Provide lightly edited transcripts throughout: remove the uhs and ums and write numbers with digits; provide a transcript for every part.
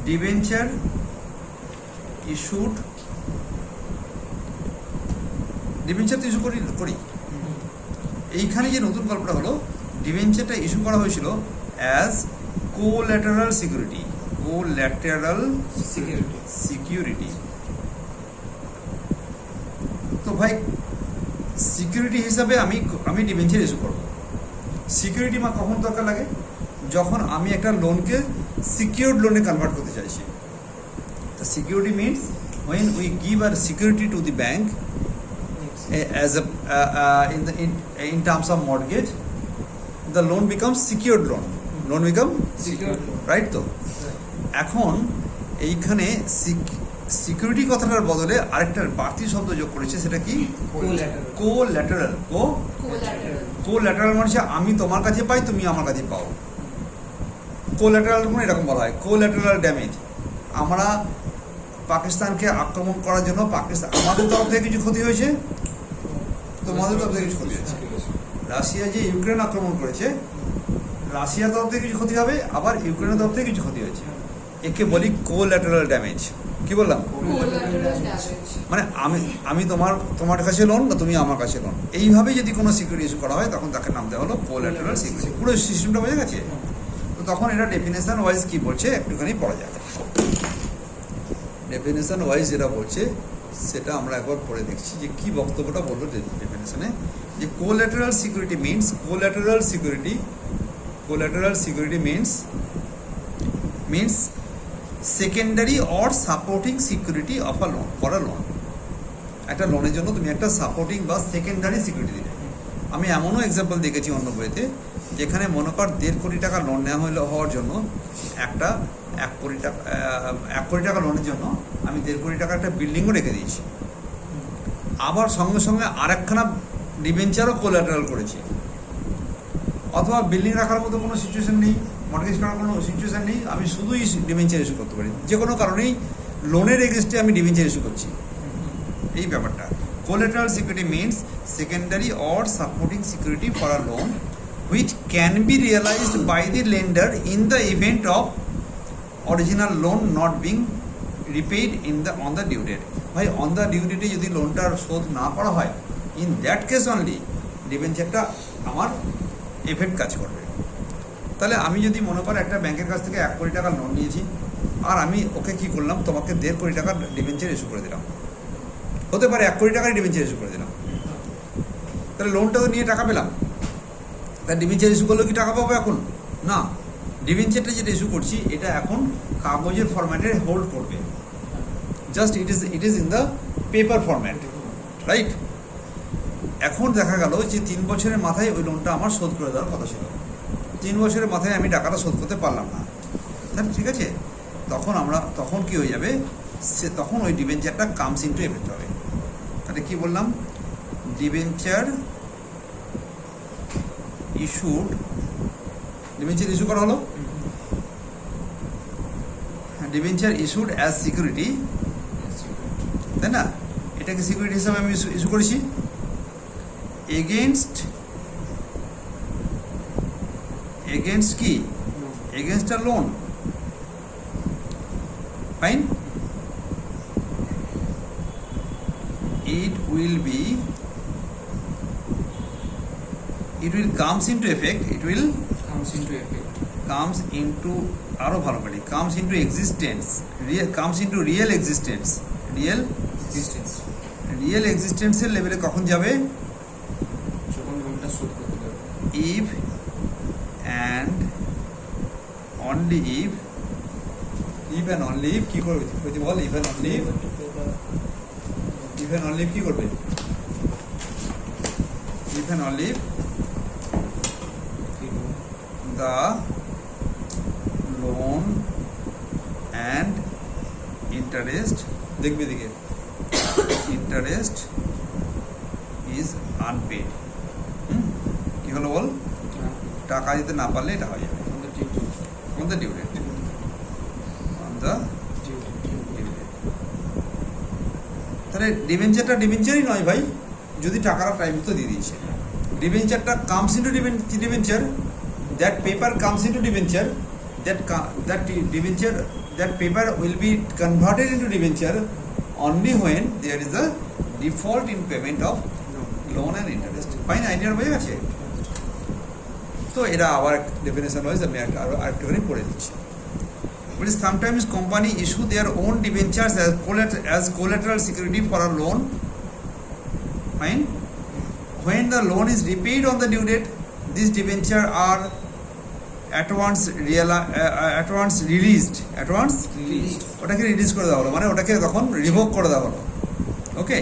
Debenture issued, debenture তো issue করি এইখানে যে নতুন গল্পটা হলো, ডিবেঞ্চারটা ইস্যু করা হয়েছিল as collateral security, collateral security. তো ভাই সিকিউরিটি হিসাবে আমি ডিবেঞ্চার ইস্যু করব। সিকিউরিটি কখন দরকার লাগে? যখন আমি একটা লোনকে সিকিউরড লোনে কনভার্ট করতে চাইছি। তো security means when we give our security to the bank as a in terms of mortgage, the loan becomes secured loan become Secured loan. right? তো এখন এইখানে সিকিউরিটি কথাটার বদলে আরেকটা বাড়তি শব্দ যোগ করেছে, সেটা কি? কোল্যাটারাল। কোল্যাটারাল মানে আমি তোমার কাছে পাই, তুমি আমার কাছে পাও। কোল্যাটারাল মানে এরকম বলা হয়, কোল্যাটারাল ড্যামেজ। আমরা পাকিস্তানকে আক্রমণ করার জন্য আমাদের তরফ থেকে কিছু ক্ষতি হয়েছে, তোমাদের তরফ থেকে কিছু ক্ষতি হয়েছে। রাশিয়া যে ইউক্রেন আক্রমণ করেছে, রাশিয়ার তরফ থেকে কিছু ক্ষতি হবে, আবার ইউক্রেনের তরফ থেকে কিছু ক্ষতি হয়েছে। একে বলি কোল্যাটারাল ড্যামেজ। কি বললাম? মানে আমি তোমার কাছে লোন, বা তুমি আমার কাছে লোন, এইভাবে যদি কোনো সিকিউরিটি ইস্যু করা হয় তখন তাকে নাম দেওয়া হলো কোল্যাটারাল সিকিউরিটি। পুরো সিস্টেমটা বোঝা গেছে? তো তখন এটা ডেফিনেশন ওয়াইজ কি বলছে একটুখানি পড়া যাবে। ডেফিনেশন ওয়াইজ যেটা বলছে সেটা আমরা একবার পড়ে দেখছি যে কি বক্তব্যটা বললো ডেফিনেশনে। যে collateral security means, collateral security means secondary or supporting security of a loan, for a loan. একটা লোনের জন্য তুমি একটা সাপোর্টিং বা সেকেন্ডারি সিকিউরিটি দিলে। আমি এমনও এক্সাম্পল দেখেছি অন্য বইতে, যেখানে মনে কর 1.5 কোটি টাকা লোন নেওয়া হওয়ার জন্য একটা 1 কোটি টাকা লোনের জন্য আমি 1.5 কোটি টাকা একটা বিল্ডিংও রেখে দিয়েছি, আবার সঙ্গে সঙ্গে আরেকখানা ডিবেঞ্চারও কোল্যাটারাল করেছি। অথবা বিল্ডিং রাখার মতো কোনো সিচুয়েশন নেই, মর্টগেজ করার কোনো সিচুয়েশন নেই, আমি শুধুই ডিবেঞ্চার ইস্যু করতে পারি। যে কোনো কারণেই লোনের এগেনস্টে আমি ডিবেঞ্চার ইস্যু করছি, এই ব্যাপারটা। Collateral security means secondary or supporting security for a loan which can be realized by the lender in the event of original loan not being repaid on the due date. ভাই on the due ডেটে যদি লোনটার শোধ না করা হয়, in that case only ডিবেঞ্চারটা আমার effect কাজ করবে। তাহলে আমি যদি মনে করি একটা ব্যাংকের কাছ থেকে 1 কোটি টাকা লোন নিয়েছি, আর আমি ওকে কি করলাম, তোমাকে 1.5 কোটি টাকার ডিবেঞ্চার ইস্যু করে দিলাম, হতে পারে 1 কোটি টাকার ডিবেঞ্চার ইস্যু করে দিলাম, তাহলে লোনটা তো নিয়ে টাকা পেলাম। তার ডিবেঞ্চার ইস্যু করলেও কি টাকা পাবো এখন? না, ডিবেঞ্চারটা যেটা ইস্যু করছি এটা এখন কাগজের ফরম্যাটে হোল্ড করবে, just it is in the paper format, right? এখন দেখা গেল যে 3 বছরের মাথায় ওই লোনটা আমার শোধ করে দেওয়ার কথা ছিল, 3 বছরের মাথায় আমি টাকাটা শোধ করতে পারলাম না, তাহলে ঠিক আছে, তখন কি হয়ে যাবে, তখন ওই ডিবেঞ্চারটা কামস ইনটু এফেক্ট হবে। তাহলে কি বললাম? ডিবেঞ্চার ইস্যু করা হলো, ডিবেঞ্চার ইস্যুড অ্যাজ সিকিউরিটি, তাই না? এটাকে সিকিউরিটি হিসাবে আমি ইস্যু করেছি এগেনস্ট কি? Against a loan, fine. It will comes into effect, আরো ভালো করে, comes into existence, real existence এর লেভেলে কখন যাবে? যখন লোনটা শোধ করতে যাবে। if and only if কি করবে? বল if and only if কি করবে? if and only if the loan and interest, দেখবে দিকে, interest is unpaid। কি হলো বল? টাকা দিতে না পারলে এটা হয়ে যাবে on the due date। তাহলে ডিবেঞ্চারই নয় ভাই, যদি টাকাটা টাইম তো দিয়ে দিয়েছে। ডিবেঞ্চারটা comes into debenture, that paper comes into debenture that debenture, that paper will be converted into debenture only when there is a default in payment of loan and interest. Fine idea হয়ে গেছে? তো এটা আবার definition wise আমি আরেকটুখানি পড়ে দিচ্ছি। But sometimes company issue their own debentures as collateral security for a loan. Fine. When the loan is repaid on the due date, these debentures are at once released. ওটাকে release করে দেওয়া হলো, মানে ওটাকে তখন রিভোক করে দেওয়া হলো। ওকে,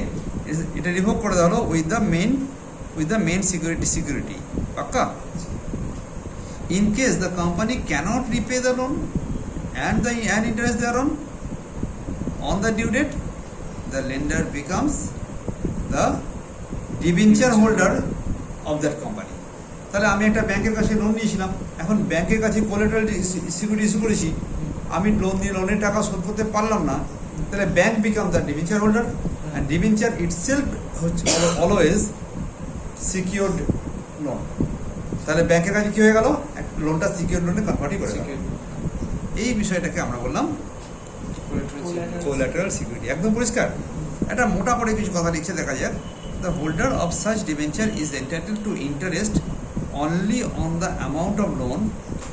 এটা রিভোক করে দেওয়া হলো উইথ দ্য মেন সিকিউরিটি। পাক্কা? In case the company cannot repay the loan and interest thereon on the due date, the lender becomes the debenture holder of that company. তাহলে আমি একটা ব্যাংকের কাছে লোন নিয়েছিলাম, এখন ব্যাংকের কাছে কোলাটেরাল সিকিউরিটি ইস্যু করেছি, আমি লোনের টাকা শোধ করতে পারলাম না, তাহলে bank become the debenture holder and debenture itself হচ্ছে অলওয়েজ সিকিউরড লোন। তাহলে ব্যাংকের কাছে কি হয়ে গেল, লোনটা সিকিউরড লোনে কনভার্টই করে গেল। এই বিষয়টাকে আমরা বললাম কোলাটেরাল সিকিউরিটি। একদম পরিষ্কার। এটা মোটা করে কিছু কথা লিখছে, দেখা যাক। The holder of such debenture is entitled to interest only on the amount of loan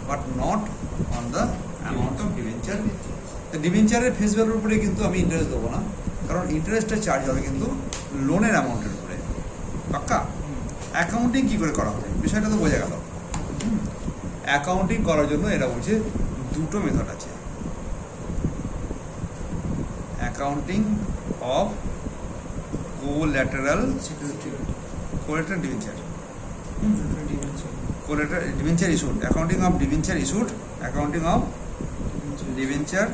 but not on the amount of debenture. তো ডিবেঞ্চারের ফেস ভ্যালুর উপরে কিন্তু আমি ইন্টারেস্ট দেবো না, কারণ ইন্টারেস্টটা চার্জ হবে কিন্তু লোনের অ্যামাউন্টের উপরে। পাক্কা? অ্যাকাউন্টিং কী করে করা হবে বিষয়টা তো বোঝা গেল। অ্যাকাউন্টিং করার জন্য এরা বলছে দুটো মেথড আছে। Accounting of collateral debenture. Collateral debenture issued. Accounting of debenture issued. Accounting of debenture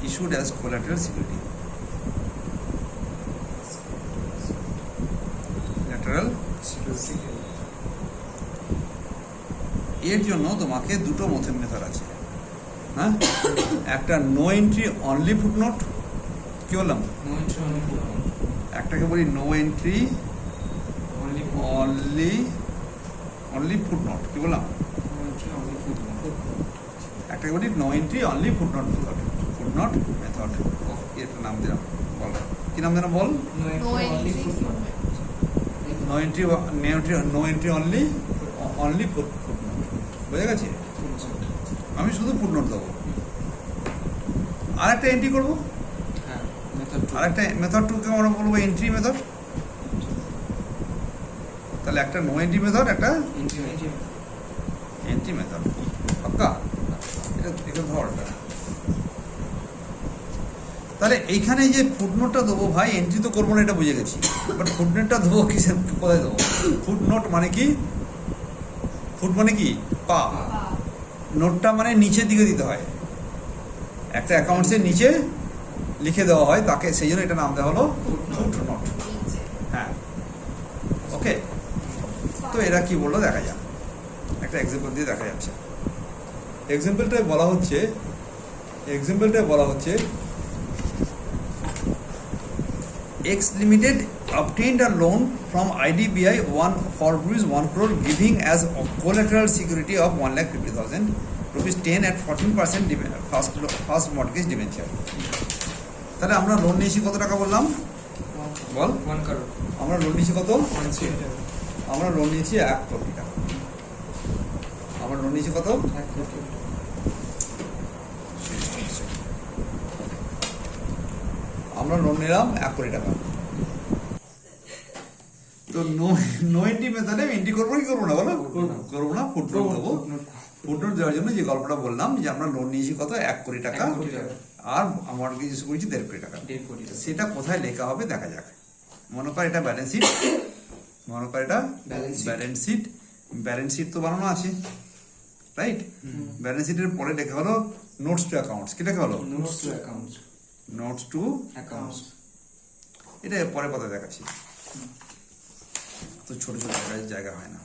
issued as collateral security. Collateral security. এর জন্য তোমাকে দুটো মেথড আছে। হ্যাঁ, একটা নো এন্ট্রি অনলি ফুটনোট। কি বললাম? একটাকে বলি নো এন্ট্রি অনলি ফুটনোট। কি বললাম? একটাকে বলি no entry only footnote method. Footnote method এর নাম দিলাম, বল কি নাম দিলাম বল? No entry only footnote. বুঝে গেছে? আমি শুধু ফুটনোট দেবো, আর একটা এন্ট্রি করবো, আরেকটা মেথড টুকে আমরা বলবো এন্ট্রি মেথড। তাহলে একটা নো এন্ট্রি মেথড, একটা এন্ট্রি মেথড। পাক্কা? এটা ধর। তাহলে এইখানে যে ফুটনোটটা দেবো ভাই, এন্ট্রি তো করবো না এটা বুঝে গেছি, বাট ফুটনোটটা দেবো কিসের, কোথায় দেবো? ফুটনোট মানে কি? ফুট মানে কি? পা। নোটটা মানে নিচের দিকে দিতে হয়, একটা অ্যাকাউন্টসের নিচে লিখে দেওয়া হয় তাকে, সেই জন্য এটা নাম দেওয়া হলো ফুটনোট। হ্যাঁ, ওকে। তো এরা কি বললো দেখা যাক, একটা এক্সাম্পল দিয়ে দেখা যাচ্ছে। এক্সাম্পলটায় বলা হচ্ছে X Limited obtained a loan from IDBI for rupees 1 crore, giving as collateral security of 1,50,000 rupees 10 at 14% first mortgage debenture. তাহলে আমরা লোন নিয়েছি কত টাকা বললাম বল? 1 crore। আমরা লোন নিয়েছি কত? আমরা লোন নিয়েছি 1 কোটি টাকা। আমরা লোন নিয়েছি কত? 1 কোটি। আমরা লোন নিলাম 1 কোটি টাকা। তো নো এন্ট্রি মেথডে এন্ট্রি করবো কি করবো না বলো? করবো না, ফুটনোট দেবো। ফুটনোট দেওয়ার জন্য যে গল্পটা বললাম যে আমরা লোন নিয়েছি কত? 1 কোটি টাকা, আর আমার কিছু করেছি 1.5 কোটি টাকা। সেটা কোথায় লেখা হবে দেখা যাক। মনে কর এটা ব্যালেন্স শিট, ব্যালেন্স শিট তো বানানো আছে, রাইট? ব্যালেন্স শিটের পরে লেখা হলো নোটস টু অ্যাকাউন্টস। কি লেখা হলো? Notes to accounts. এটা পরে কথা দেখাচ্ছি, তো ছোট ছোট জায়গা হয় না।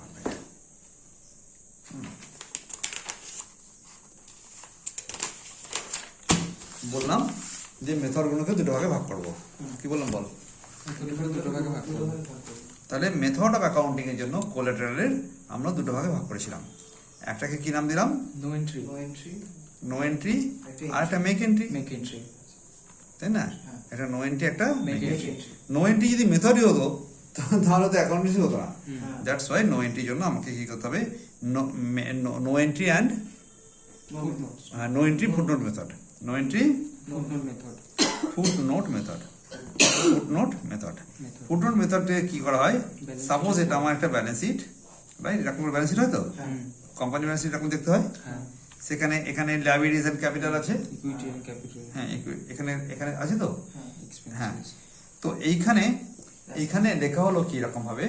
বললাম যে মেথডগুলোকে দুটো ভাগে ভাগ করবো। কি বললাম বল? তাহলে মেথড অফ অ্যাকাউন্টিং এর জন্য কোলাটেরালের আমরা দুটো ভাগে ভাগ করেছিলাম। একটাকে কি নাম দিলাম? নো এন্ট্রি, নো এন্ট্রি, একটা আর একটা মেক এন্ট্রি, মেক এন্ট্রি, তাই না? হ্যাঁ। একটা নো এন্ট্রি, একটা make make entry. Entry. No entry যদি মেথডই হতো তাহলে তো অ্যাকাউন্টেন্সি হতো না। হ্যাঁ। দ্যাটস ওয়াই নো এন্ট্রির জন্য আমাকে কি করতে হবে? No entry and footnotes, no entry footnote method, no entry footnote method, footnote method, footnote method. Method. Footnote মেথডে কি করা হয়? Balance suppose sheet। এটা আমার একটা ব্যালেন্স শিট, রাইট? এরকম ব্যালেন্স শিট হয় তো, হ্যাঁ। কোম্পানি ব্যালেন্স শিট এরকম দেখতে হয়। হ্যাঁ, সেখানে এখানে লায়াবিলিটিস এন্ড ক্যাপিটাল আছে, ইকুইটি এন্ড ক্যাপিটাল, হ্যাঁ এখানে এখানে আছে তো। হ্যাঁ। হ্যাঁ। এক্সপেন্সেস, তো এইখানে লেখা হলো কি রকম ভাবে?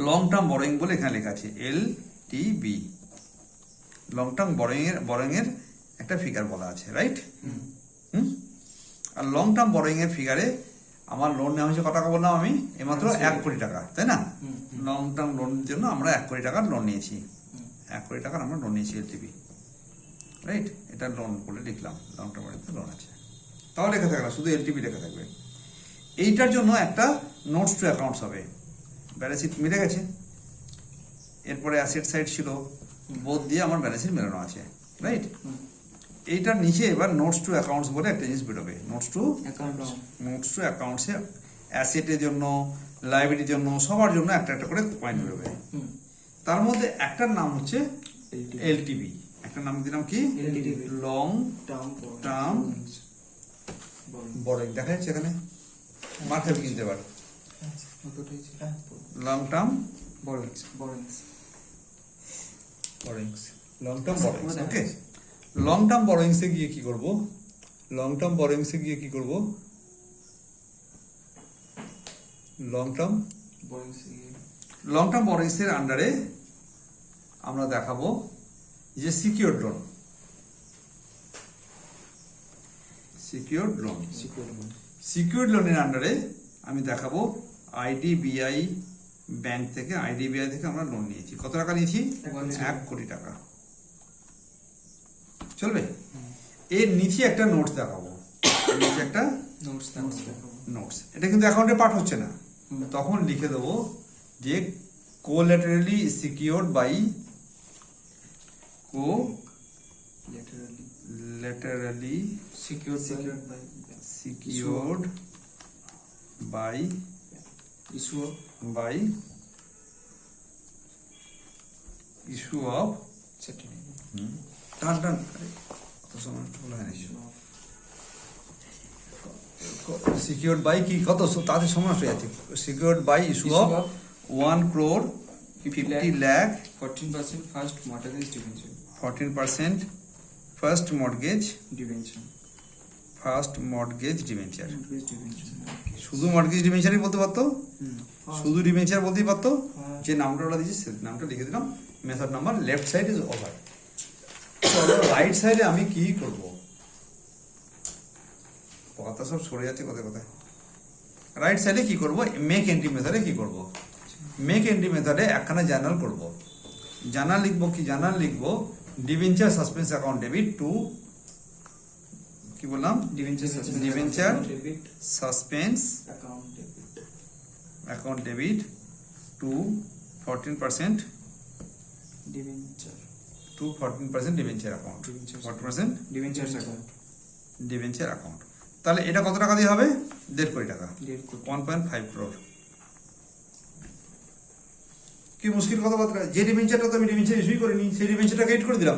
লং টার্ম বরোয়িং বলে এখানে লেখা আছে LTB, লং টার্ম বরোয়িং এর একটা ফিগার বলা আছে, রাইট? হুম। আর লং টার্ম বরোয়িং এর ফিগারে আমার লোন নেওয়া হয়েছে কত টাকা বললাম আমি? এইমাত্র 1 কোটি টাকা, তাই না? হুম, লং টার্ম লোনের জন্য আমরা 1 কোটি টাকার লোন নিয়েছি, 1 কোটি টাকার আমরা লোন নিয়েছি LTB, রাইট? এটা লোন বলে লিখলাম, লং টার্ম লোন আছে, তাও লেখা থাকবে না, শুধু LTB লেখা থাকবে। এইটার জন্য একটা নোটস টু অ্যাকাউন্টস হবে, ব্যালেন্স শিট মিলে গেছে, এরপরে অ্যাসেট সাইড ছিল, বোধ দিয়ে আমার ব্যালেন্স শিট মেলানো আছে, রাইট? এইটার নিচে এবার নোটস টু অ্যাকাউন্টস বলে একটা জিনিস বেরোবে, নোটস টু অ্যাকাউন্টসে অ্যাসেটের জন্য, লাইবিলিটির জন্য, সবার জন্য একটা একটা করে পয়েন্ট বেরোবে। তার মধ্যে একটার নাম হচ্ছে LTB, একটা নাম দিলাম কি? LTB, long term term borrowing. দেখা যাচ্ছে এখানে মার খাবি কিনতে এবার, কতটাই ছিল, long term borrowings, borrowings, borrowings, long term borrowings. Okay, long term বরোয়িংসে গিয়ে কি করব? লং টার্ম বরোয়িংসে গিয়ে কি করব? Long term borrowings, long term বরোয়িংসের আন্ডারে আমরা দেখাবো যে secured loan, secured loan, secure loan, secured লোনের আন্ডারে আমি দেখাবো IDBI ব্যাংক থেকে, IDBI থেকে আমরা লোন নিয়েছি। কত টাকা নিয়েছি? 1 কোটি টাকা। চলবে? এর নিচে একটা নোটস দেখাবো, এর নিচে একটা নোটস, নোটস। এটা কিন্তু অ্যাকাউন্টে পাঠ হচ্ছে না, তখন লিখে দেবো যে collaterally secured by, collaterally secure secured by issue of by issue of টান টান কত সময় বলা হয়নি, সিকিউরড বাই কি কত তাদের সময় হয়ে যাচ্ছে, secured by issue of 1 crore 50 lakh 14% first mortgage debenture, 14% first mortgage debenture, debenture. Mortgage debenture, শুধু মর্টগেজ ডিবেঞ্চারই বলতে পারতো, শুধু ডিবেঞ্চার বলতেই পারতো। হ্যাঁ। যে নামটা ওরা দিয়েছে সে নামটা লিখে দিলাম, method number left side is over. Right সাইডে আমি কি করব? কথা সব সরে যাচ্ছে কোথায় কোথায়। রাইট সাইডে কি করব? মেক এন্ট্রি মেথডে কি করব? মেক এন্ট্রি মেথডে একখানা জার্নাল করব। জার্নাল লিখবো কি? জার্নাল লিখবো debenture suspense account debit two, কি বললাম? Debenture debenture suspense account account debit two 14% debenture, to 14% debenture account, 14% debenture account, debenture account. তাহলে এটা কত টাকা দিয়ে হবে? 1.5 কোটি টাকা, 1.5 কোটি, 1.5 crore। কি মুশকিল কথাবার্তা? যে ডিবেঞ্চারটা তো আমি ডিবেঞ্চার ইস্যুই করিনি, সেই ডিবেঞ্চারটা ক্রেডিট করে দিলাম।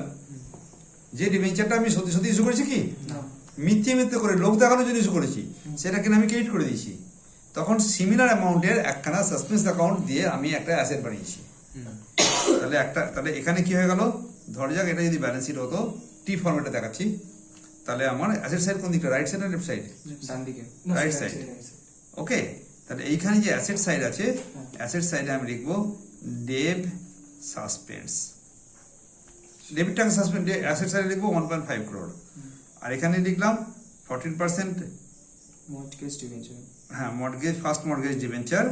যে ডিবেঞ্চারটা আমি সত্যি সত্যি ইস্যু করেছি কি না, মিথ্যে করে লোক দেখানোর জন্য ইস্যু করেছি, সেটা কিনা আমি ক্রেডিট করে দিয়েছি, তখন সিমিলার অ্যামাউন্টের একখানা সাসপেন্স অ্যাকাউন্ট দিয়ে আমি একটা অ্যাসেট বানিয়েছি। তাহলে এখানে কি হয়ে গেল? ধর যাক এটা যদি ব্যালেন্স শিট হতো, টি ফরম্যাটে দেখাচ্ছি, তাহলে আমার অ্যাসেট সাইড কোন দিকটা? রাইট সাইড না লেফট সাইড? ডান দিকে, রাইট সাইড। ওকে, তাহলে এইখানে যে অ্যাসেট সাইড আছে, অ্যাসেট সাইডে আমি লিখবো ডেব সাসপেন্স, ডেবিটটাকে সাসপেন্ড, অ্যাসেট সাইডে লিখবো 1.5 crore, আর এখানে লিখলাম 14% মর্টগেজ ডিবেঞ্চার, হ্যাঁ মর্টগেজ, ফার্স্ট মর্টগেজ ডিবেঞ্চার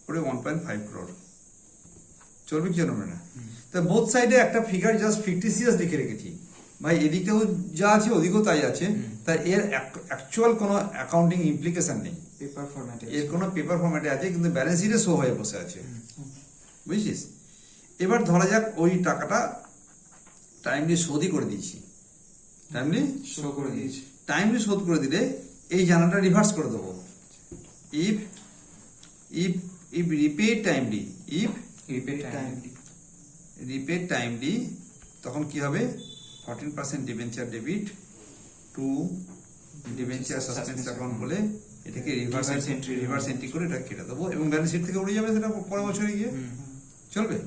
করে 1.5 crore। চলবে কি চলবে না? তো বোথ সাইডে একটা ফিগার জাস্ট ফিকটিসিয়াস লিখে রেখেছি, ভাই এদিকেও যা আছে ওদিকেও তাই আছে, তাই এর অ্যাকচুয়াল কোনো অ্যাকাউন্টিং ইমপ্লিকেশন নেই, পেপার ফরম্যাটে, এর কোনো পেপার ফরম্যাটে আছে কিন্তু ব্যালেন্স শিটে শো হয়ে বসে আছে, বুঝছিস? এবার ধরা যাক ওই টাকাটা টাইমলি শোধই করে দিয়েছি, টাইমলি শো করে দিয়েছি। টাইমলি শোধ করে দিলে এই জানাটা রিভার্স করে দেবো। If if if repaid timely, if repaid timely. Repaid timely, তখন কি হবে? 14% debenture debit to debenture suspense account বলে এটাকে reverse Reverse entry reverse entry করে এটা কেটে দেবো এবং ব্যালেন্স শিট থেকে উড়ে যাবে, সেটা পরের বছরে গিয়ে চলবে।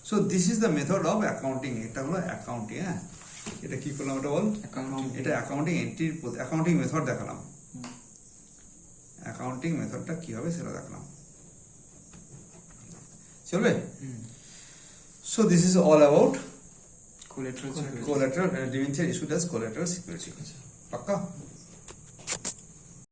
So this is the method of accounting. এটা হলো অ্যাকাউন্টিং। হ্যাঁ, এটা কি করলাম এটা বল? অ্যাকাউন্টিং। এটা অ্যাকাউন্টিং এন্ট্রির অ্যাকাউন্টিং মেথড দেখালাম। অ্যাকাউন্টিং মেথডটা কি হবে সেটা দেখালাম, চলবে? So this is all about collateral security. collateral, debenture issued as collateral security. পাক্কা?